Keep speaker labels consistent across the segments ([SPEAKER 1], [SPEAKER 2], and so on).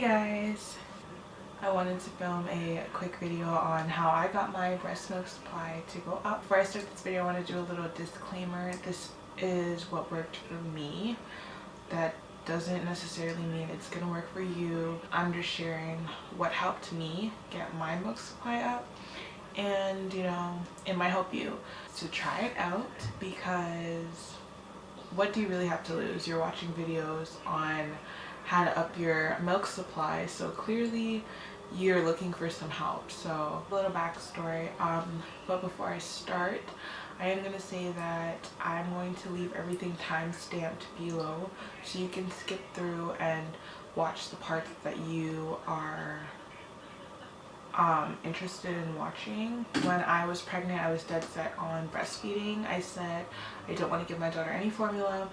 [SPEAKER 1] guys, I wanted to film a quick video on how I got my breast milk supply to go up. Before I start this video, I want to do a little disclaimer. This is what worked for me. That doesn't necessarily mean it's gonna work for you. I'm just sharing what helped me get my milk supply up, and you know, it might help you to try it out, because what do you really have to lose? You're watching videos on how to up your milk supply, so clearly you're looking for some help. So a little backstory, but before I start, I am going to say that I'm going to leave everything time stamped below so you can skip through and watch the parts that you are interested in watching. When I was pregnant, I was dead set on breastfeeding. I said I don't want to give my daughter any formula.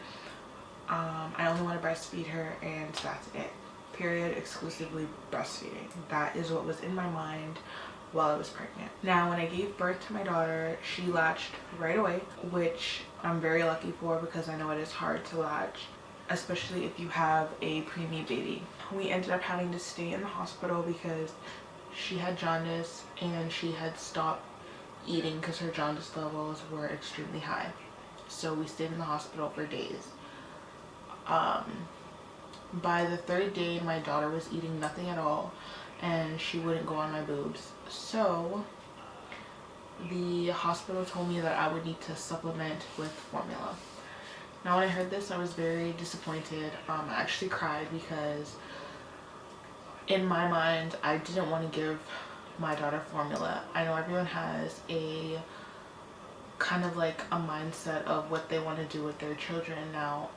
[SPEAKER 1] I only want to breastfeed her, and that's it. Period. Exclusively breastfeeding. That is what was in my mind while I was pregnant. Now, when I gave birth to my daughter, she latched right away, which I'm very lucky for, because I know it is hard to latch, especially if you have a preemie baby. We ended up having to stay in the hospital because she had jaundice and she had stopped eating because her jaundice levels were extremely high. So we stayed in the hospital for days. By the third day, my daughter was eating nothing at all and she wouldn't go on my boobs. So the hospital told me that I would need to supplement with formula. Now, when I heard this, I was very disappointed. I actually cried because in my mind, I didn't want to give my daughter formula. I know everyone has a kind of like a mindset of what they want to do with their children. Now,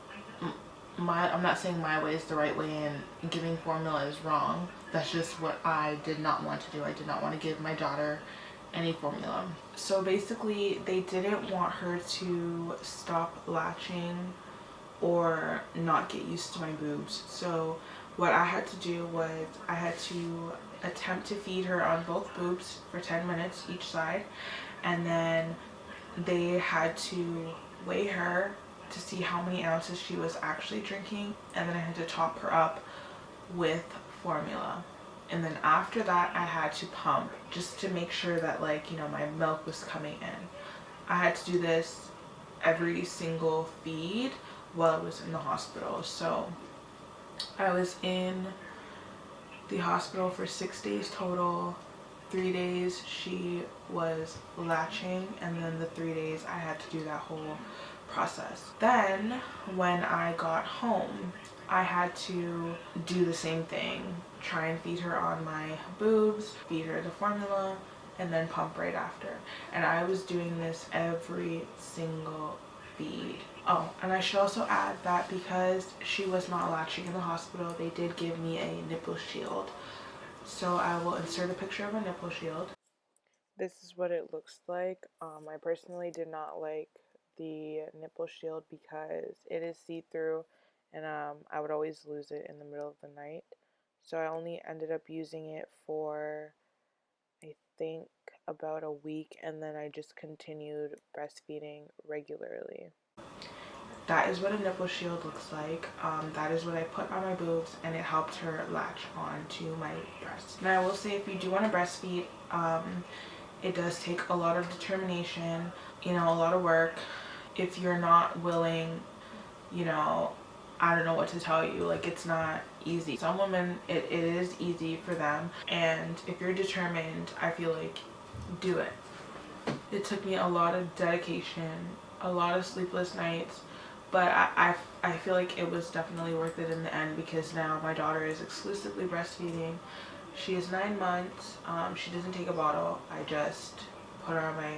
[SPEAKER 1] I'm not saying my way is the right way and giving formula is wrong. That's just what I did not want to do. I did not want to give my daughter any formula. So basically, they didn't want her to stop latching or not get used to my boobs. So what I had to do was I had to attempt to feed her on both boobs for 10 minutes each side, and then they had to weigh her to see how many ounces she was actually drinking, and then I had to top her up with formula. And then after that, I had to pump just to make sure that, like, you know, my milk was coming in. I had to do this every single feed while I was in the hospital. So I was in the hospital for 6 days total. 3 days she was latching, and then the 3 days I had to do that whole process. Then when I got home, I had to do the same thing, try and feed her on my boobs, feed her the formula, and then pump right after. And I was doing this every single feed. Oh, and I should also add that because she was not latching in the hospital, they did give me a nipple shield. So I will insert a picture of a nipple shield. This is what it looks like. I personally did not like the nipple shield because it is see-through, and I would always lose it in the middle of the night. So I only ended up using it for, I think, about a week, and then I just continued breastfeeding regularly. That is what a nipple shield looks like. That is what I put on my boobs, and it helped her latch onto my breast. Now, I will say, if you do want to breastfeed, it does take a lot of determination, you know, a lot of work. If you're not willing, you know, I don't know what to tell you. Like, it's not easy. Some women, it is easy for them, and if you're determined, I feel like do it. It took me a lot of dedication, a lot of sleepless nights, but I feel like it was definitely worth it in the end, because now my daughter is exclusively breastfeeding. She is 9 months. She doesn't take a bottle. I just put her on my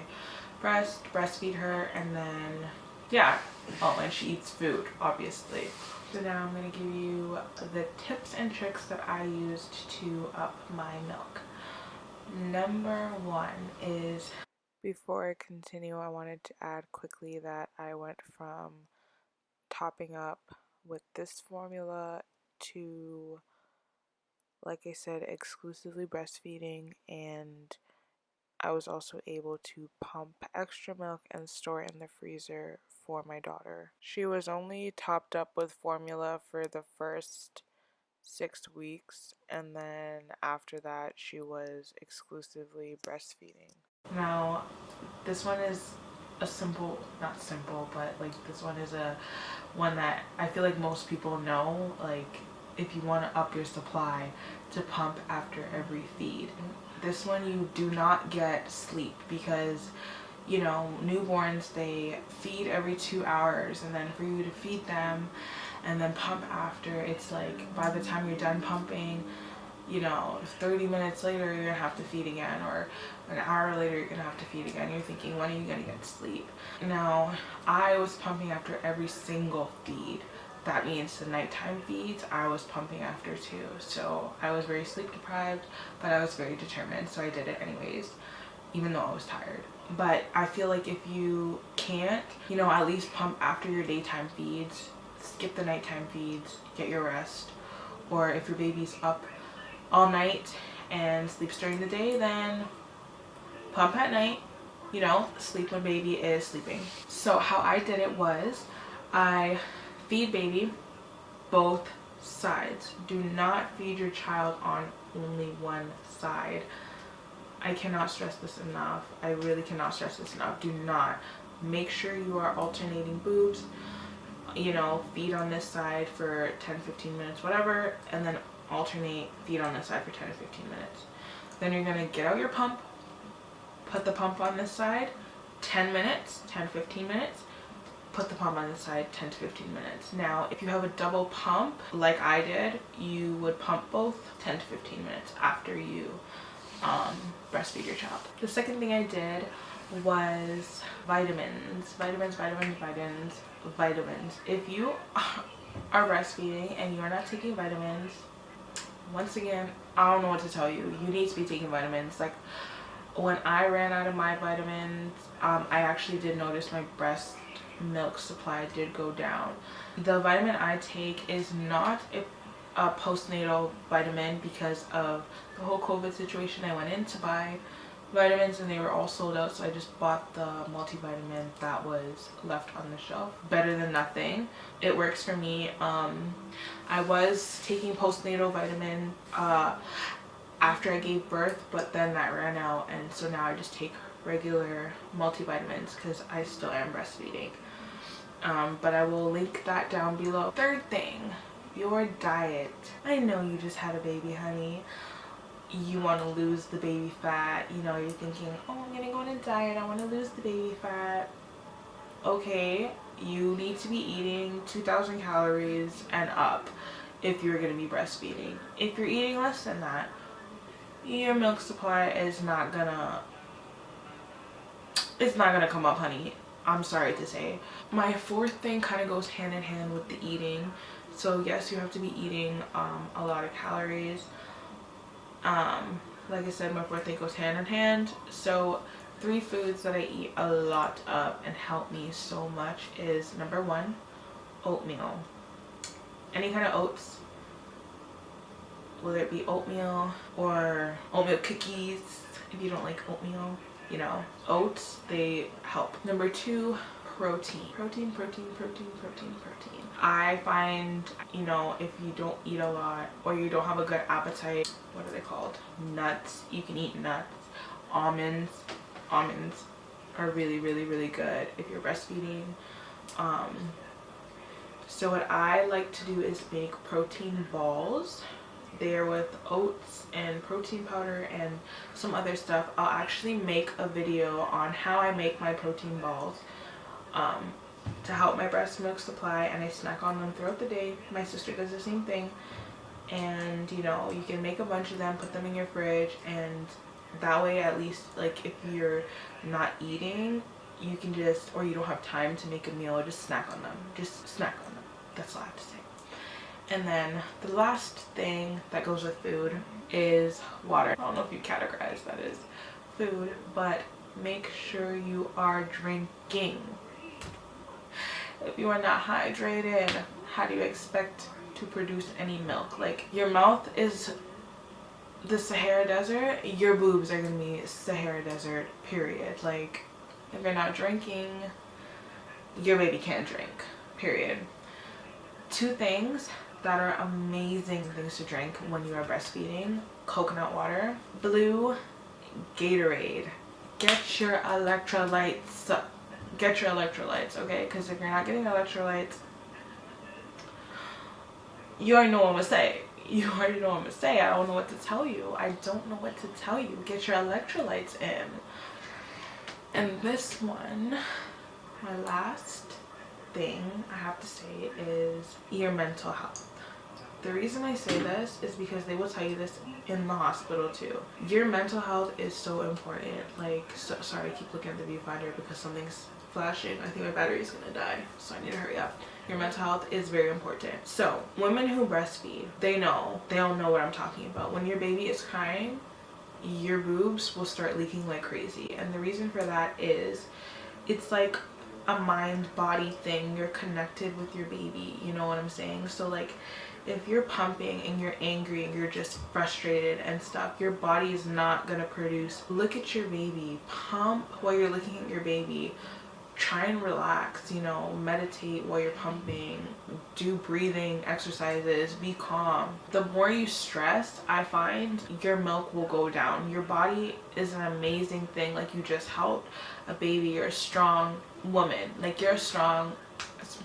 [SPEAKER 1] breast, breastfeed her, and then, yeah. Oh, and she eats food, obviously. So now I'm going to give you the tips and tricks that I used to up my milk. Number 1 is, before I continue, I wanted to add quickly that I went from topping up with this formula to, like I said, exclusively breastfeeding, and I was also able to pump extra milk and store in the freezer for my daughter. She was only topped up with formula for the first
[SPEAKER 2] 6 weeks, and then after that she was exclusively breastfeeding.
[SPEAKER 1] Now, this one is a simple, not simple, but like this one is a one that I feel like most people know, like if you want to up your supply, to pump after every feed. This one you do not get sleep because, you know, newborns, they feed every 2 hours, and then for you to feed them and then pump after, it's like by the time you're done pumping, you know, 30 minutes later you're gonna have to feed again, or an hour later you're gonna have to feed again. You're thinking, when are you gonna get sleep? Now, I was pumping after every single feed. That means the nighttime feeds I was pumping after too. So I was very sleep deprived, but I was very determined, so I did it anyways, even though I was tired. But I feel like if you can't, you know, at least pump after your daytime feeds, skip the nighttime feeds, get your rest. Or if your baby's up all night and sleeps during the day, then pump at night, you know, sleep when baby is sleeping. So how I did it was, I feed baby both sides. Do not feed your child on only one side. I cannot stress this enough. I really cannot stress this enough. Do not. Make sure you are alternating boobs. You know, feed on this side for 10-15 minutes, whatever, and then alternate, feed on this side for 10 to 15 minutes. Then you're gonna get out your pump, put the pump on this side, 10 minutes, 10-15 minutes, put the pump on this side, 10 to 15 minutes. Now, if you have a double pump, like I did, you would pump both 10 to 15 minutes after you breastfeed your child. The second thing I did was vitamins. If you are breastfeeding and you are not taking vitamins, once again, I don't know what to tell you. You need to be taking vitamins. Like, when I ran out of my vitamins, I actually did notice my breast milk supply did go down. The vitamin I take is not a postnatal vitamin because of the whole COVID situation. I went in to buy vitamins and they were all sold out, so I just bought the multivitamin that was left on the shelf. Better than nothing. It works for me. I was taking postnatal vitamin after I gave birth, but then that ran out, and so now I just take regular multivitamins because I still am breastfeeding. But I will link that down below. Third thing, your diet. I know you just had a baby, honey. You want to lose the baby fat. You know, you're thinking, oh, I'm gonna go on a diet, I want to lose the baby fat. Okay, you need to be eating 2,000 calories and up if you're going to be breastfeeding. If you're eating less than that, your milk supply is not gonna, it's not gonna come up, honey. I'm sorry to say. My fourth thing kind of goes hand in hand with the eating. So yes, you have to be eating a lot of calories. Like I said, my fourth thing goes hand in hand. So 3 foods that I eat a lot of and help me so much is, number 1, oatmeal. Any kind of oats, whether it be oatmeal or oatmeal cookies. If you don't like oatmeal, you know, oats, they help. Number 2, protein. Protein. I find, you know, if you don't eat a lot or you don't have a good appetite, what are they called? Nuts. You can eat nuts. Almonds are really good if you're breastfeeding. So what I like to do is make protein balls. They're with oats and protein powder and some other stuff. I'll actually make a video on how I make my protein balls to help my breast milk supply, and I snack on them throughout the day. My sister does the same thing, and you know, you can make a bunch of them, put them in your fridge, and that way at least, like, if you're not eating, you can just, or you don't have time to make a meal, just snack on them. That's all I have to say. And then the last thing that goes with food is water. I don't know if you categorize that as food, but make sure you are drinking. If you are not hydrated, how do you expect to produce any milk? Like, your mouth is the Sahara Desert, your boobs are gonna be Sahara Desert, period. Like, if you're not drinking, your baby can't drink, period. 2 things that are amazing things to drink when you are breastfeeding. Coconut water. Blue, Gatorade. Get your electrolytes. Get your electrolytes, okay? Because if you're not getting electrolytes, you already know what I'm gonna say. You already know what I'm gonna say. I don't know what to tell you. I don't know what to tell you. Get your electrolytes in. And this one, my last thing I have to say is your mental health. The reason I say this is because they will tell you this in the hospital too. Your mental health is so important. Like, so, sorry, I keep looking at the viewfinder because something's flashing. I think my battery is gonna die, so I need to hurry up. Your mental health is very important. So women who breastfeed, they'll know what I'm talking about. When your baby is crying, your boobs will start leaking like crazy, and the reason for that is it's like a mind-body thing. You're connected with your baby, you know what I'm saying? So like, if you're pumping and you're angry and you're just frustrated and stuff, your body is not gonna produce. Look at your baby, pump while you're looking at your baby. Try and relax, you know, meditate while you're pumping, do breathing exercises, be calm. The more you stress, I find your milk will go down. Your body is an amazing thing. Like, you just helped a baby. You're a strong woman. Like, you're a strong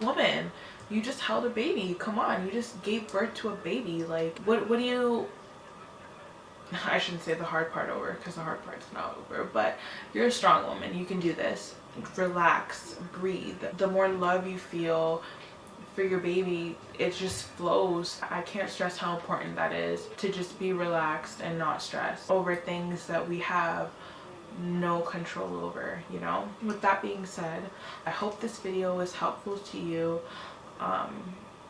[SPEAKER 1] woman. You just held a baby. Come on, you just gave birth to a baby. Like, what do you, I shouldn't say the hard part over, because the hard part's not over, but you're a strong woman. You can do this. Relax, breathe. The more love you feel for your baby, it just flows. I can't stress how important that is, to just be relaxed and not stress over things that we have no control over, you know? With that being said, I hope this video was helpful to you.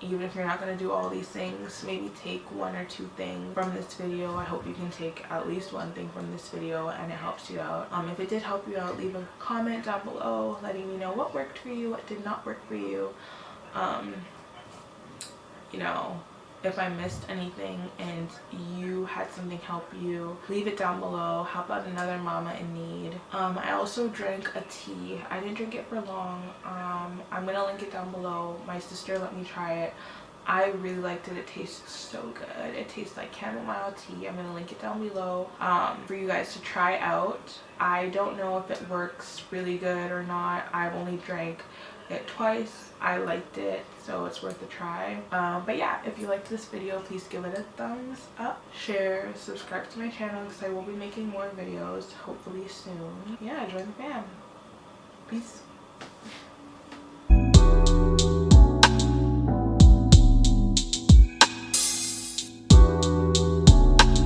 [SPEAKER 1] Even if you're not going to do all these things, maybe take one or two things from this video. I hope you can take at least one thing from this video and it helps you out. If it did help you out, leave a comment down below letting me know what worked for you, what did not work for you. You know, if I missed anything and you had something help you, leave it down below. Help out another mama in need. I also drank a tea. I didn't drink it for long. I'm gonna link it down below. My sister let me try it. I really liked it. It tastes so good. It tastes like chamomile tea. I'm gonna link it down below for you guys to try out. I don't know if it works really good or not. I've only drank it twice. I liked it, so it's worth a try. But yeah, if you liked this video, please give it a thumbs up, share, subscribe to my channel because I will be making more videos hopefully soon. Yeah, join the fam. Peace.